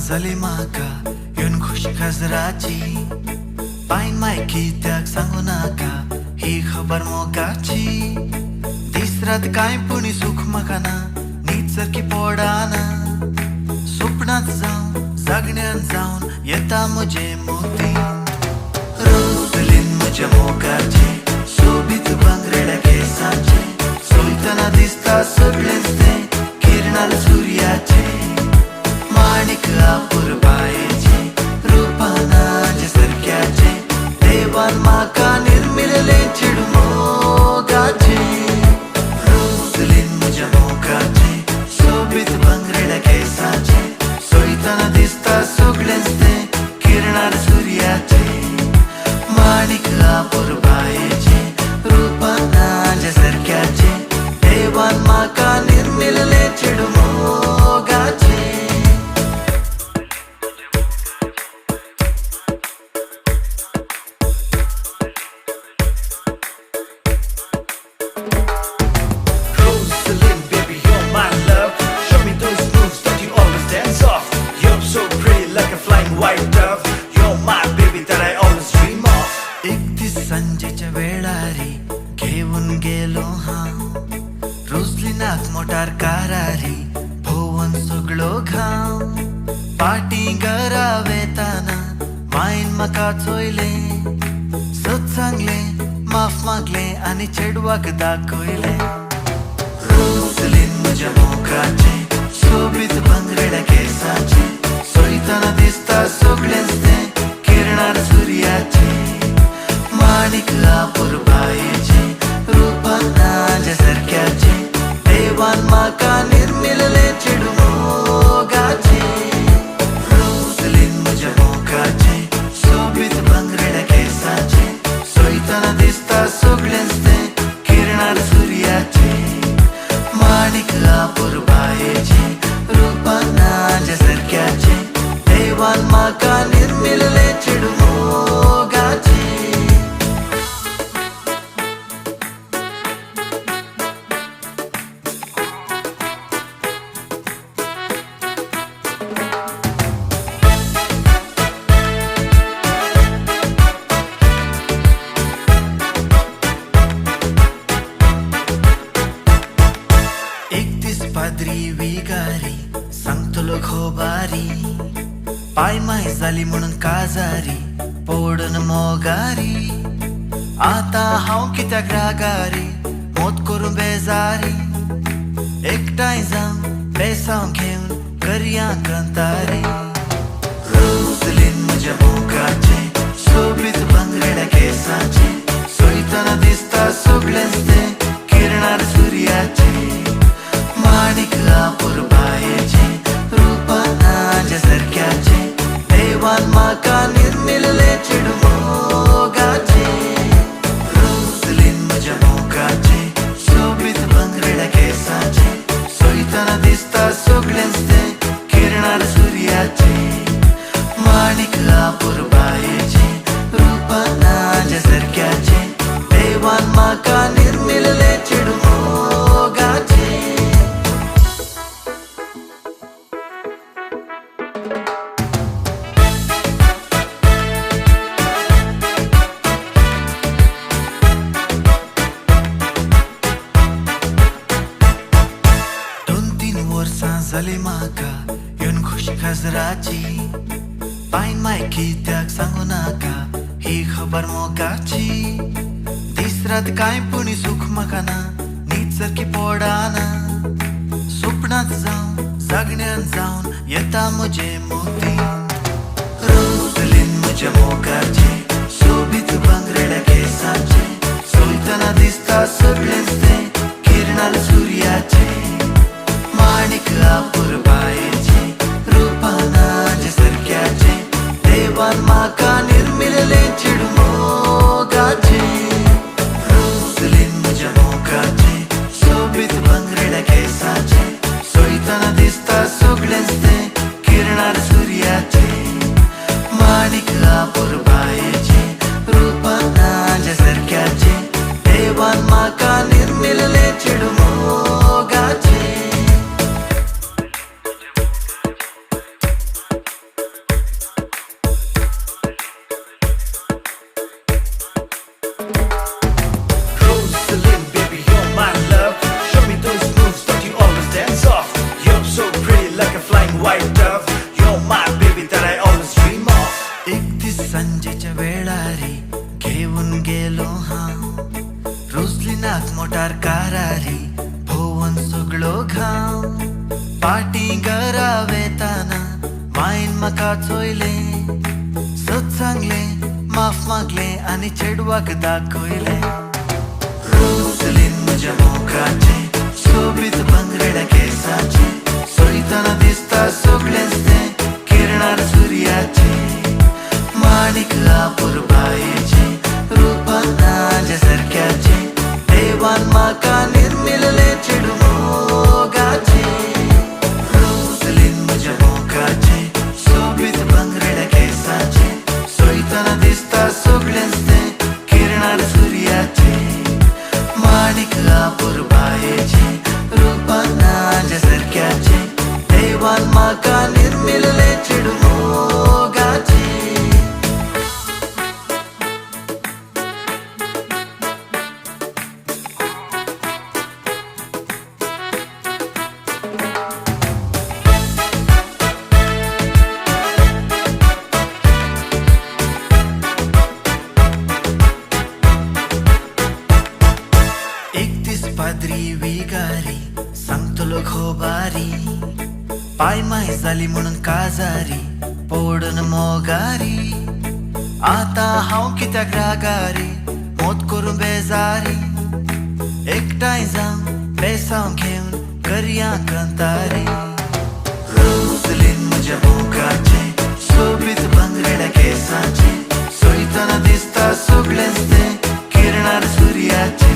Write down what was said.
जाली म्हाका येवन खुश खजराची पायन माय कित्याक सांगू नाका ही खबर मोगाची दिसरात कांय पुणी सूख म्हाका ना न्हीद सारकी पडाना स्वप्नांत जावन जागण्यान जावन येता म्हजे मोती रोजलीन म्हज्या मोगाचे सोबीत भांगरेड्या केसांचे सोलतना दिसता सगळेंच तें किरणाल सूर्याचे माणिक आपुरबायेचे रूपानाचे सारक्याचे देवान म्हाका निर्मिल्ले चेडू मोगाचे रोजलीन म्हज्या मोगाचे सोबीत भांगरेड्या केसांचे सोयतना दिसता सगळेंच तें किरणार सूर्याचे माणिक आपुरबायेचे रूपानाचे सारक्याचे देवान म्हाका निर्मिल्ले चेडू मोगाचे संजेच्या वेळारी घेऊन गेलो हांव रोजलिनाक मोटार कारारी भोवन सगळो घाव पाटी घरा वेताना मायन म्हाका चोयले सत सांगले माफ मागले आनी चेडवाक दाखयले रोजलीन म्हज्या मोगाचे सोबीत भांगरेड्या केसाचे सोयतना दिसता सगळेंच तें किरणार सूर्याचे माणिक आपुरबायेचे रूपानाचे सारक्याचे देवान म्हाका निर्मिल्ले चेडू मोगाचे रोजलीन म्हज्या मोगाचे सोबीत भांगरेड्या केसाचे सोयतना दिसता सगळेंच तें किरणार सूर्याचे माणिक आपुरबायेचे रूपानाचे सारक्याचे देवान म्हाका निर्मिल्ले चेडू मोगाचे पाद्री विगारी सांगतलो खोबारी पाय माय जाली म्हणून काजारी पोडून मोगारी आता हांव कित्याक रागारी मोत करून बेजारी एकठांय जावन बेसांव घेवन करया कंतारी रोजलीन म्हज्या मोगाचे सोबीत भांगरेड्या केसाचे सोयतना दिसता सगळेंच तें किरणार सूर्याचे माणिक आपुरबायेचे रूपानाचे सारक्याचे देवान म्हाका निर्मिल्ले चेडू मोगाचे रोजलीन म्हज्या मोगाचे सोबीत भांगरेड्या केसाचे सोयतना दिसता सगळेंच तें किरणार सूर्याचे माणिक आपुरबायेचे रूपानाचे सारक्याचे देवान म्हाका निर्मिल्ले चेडू मोगाचे जाली म्हाका येवन खुश खजराची पायन माय कित्याक सांगू नाका ही खबर मोगाची दिसरात कांय पुणी सूख म्हाका ना न्हीद सारकी पडाना स्वप्नांत जावन जागण्यान जावन येता म्हजे मोती रोजलीन म्हज्या मोगाचे सोबीत भांगरेड्या केसांचे सोलतना दिसता सगळेंच तें किरणार सूर्याचे माणिक आपुरबायेचे रूपानाचे सारक्याचे देवान म्हाका निर्मिल्ले चेडू मोगाचे रोजलीन म्हज्या मोगाचे म्हाका निर्मिल्ले चिडमोगाचे Rosalind, baby, you're my love. Show me those moves that you always dance off. You're so pretty like a flying white dove. You're my baby that I always dream of. एकतीस संजेच्या वेळारी घेऊन गेलो हांव रुजली नाक motor कारारी भोवन सगळो घाव पाटी घरा वेताना मायन म्हाका चोयले सत सांगले माफ मागले आनी चेडवाक दाखयले रोजलीन म्हज्या मोगाचे सोबीत भांगरेड्या केसाचे सोयताना दिसता सगळेंच तें किरणार सुर्याचे माणिक आपुरबायेचे रूपान नाज्या सारक्याचे देवान म्हाका निर्मिल्ले चिडमोगाचे रोजलीन म्हज्या मोगाचे सोबीत भांगरेड्या केसाचे सोयताना दिसता सगळेंच तें किरणार सुर्याचे माणिक आपुरबायेचे रूपान नाज्या सारक्याचे देवान म्हाका निर्मिल्ले चिडमोगाचे एकतीस पाद्री विगारी सांगतलो खोबारी पाय माय जाली म्हणून काजारी पोडून मोगारी आता हांव कित्याक रागारी मोत करून बेजारी एकठांय जावन बेसांव घेवन करया कंतारी रोजलीन म्हज्या मोगाचे सोबीत भांगरेड्या केसाचे सोयताना दिसता सगळेंच तें किरणार सुर्याचे